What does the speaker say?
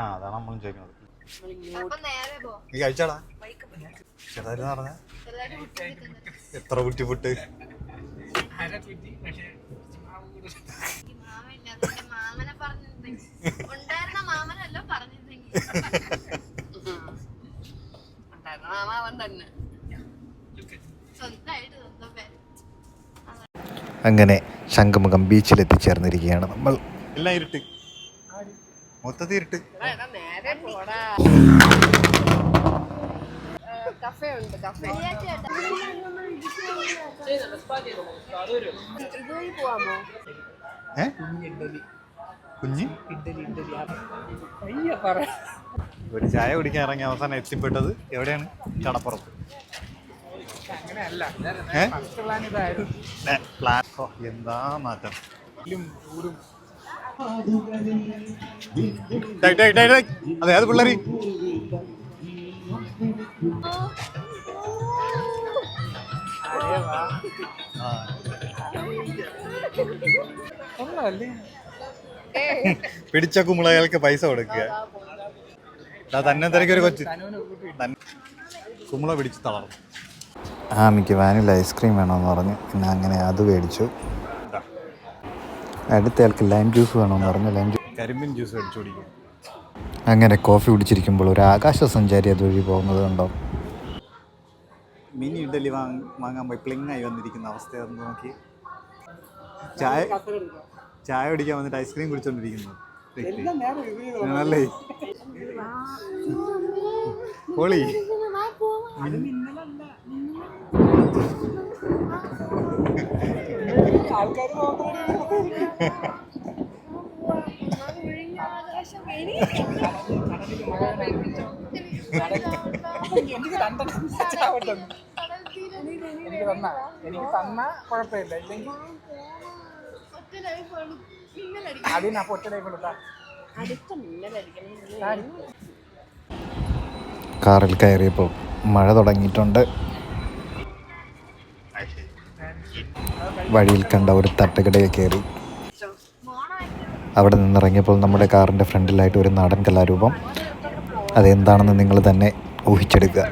അതാണ് നമ്മളും ചോദിക്കുന്നത്. നീ കഴിച്ചാടാ? ചെറുതായിരുന്നു പറഞ്ഞ എത്ര കുറ്റി പുട്ട്? അങ്ങനെ ശംഖുമുഖം ബീച്ചിൽ എത്തിച്ചേർന്നിരിക്കുകയാണ് നമ്മൾ. എല്ലാം ഇരുട്ട്, മൊത്തത്തിൽ ഇരുട്ട്. കുഞ്ഞി ഒരു ചായ കുടിക്കാൻ ഇറങ്ങി അവസാനം എത്തിപ്പെട്ടത് എവിടെയാണ്? കടപ്പുറത്ത്. എന്താ മാറ്റം. അതെ, അത് പിള്ളേര് പിടിച്ച കുമ്പളകൾക്ക് പൈസ കൊടുക്കുക. തന്നെ തിരക്കൊരു കൊച്ച് കുമ്പള പിടിച്ച് തളർന്നു. ആമിക്ക് വാനില ഐസ്ക്രീം വേണമെന്ന് പറഞ്ഞു. പിന്നെ അങ്ങനെ അത് മേടിച്ചു. അടുത്തയാൾക്ക് ലൈം ജ്യൂസ് വേണമെന്ന് പറഞ്ഞു. കരിമ്പിൻ ജ്യൂസ് മേടിച്ചു കുടിക്കും. അങ്ങനെ കോഫി കുടിച്ചിരിക്കുമ്പോൾ ഒരു ആകാശ സഞ്ചാരി അതുവഴി പോകുന്നത് കണ്ടോ. മിനി ഇഡലി വാങ്ങാൻ പോയി പ്ലിങ്ങായി വന്നിരിക്കുന്ന അവസ്ഥയാണെന്ന് നോക്കി. ചായ കുടിക്കാൻ വന്നിട്ട് ഐസ്ക്രീം കുടിച്ചോണ്ടിരിക്കുന്നു. അല്ലേ പൊളി. എനിക്ക് തന്ന കുഴപ്പമില്ല, ഇല്ലെങ്കിൽ അതിനാ പൊറ്റ ലൈഫ്. കാറിൽ കയറിയപ്പോൾ മഴ തുടങ്ങിയിട്ടുണ്ട്. വഴിയിൽ കണ്ട ഒരു തട്ടുകടയിൽ കയറി. അവിടെ നിന്നിറങ്ങിയപ്പോൾ നമ്മുടെ കാറിൻ്റെ ഫ്രണ്ടിലായിട്ട് ഒരു നാടൻ കലാരൂപം. അതെന്താണെന്ന് നിങ്ങൾ തന്നെ ഊഹിച്ചെടുക്കുക.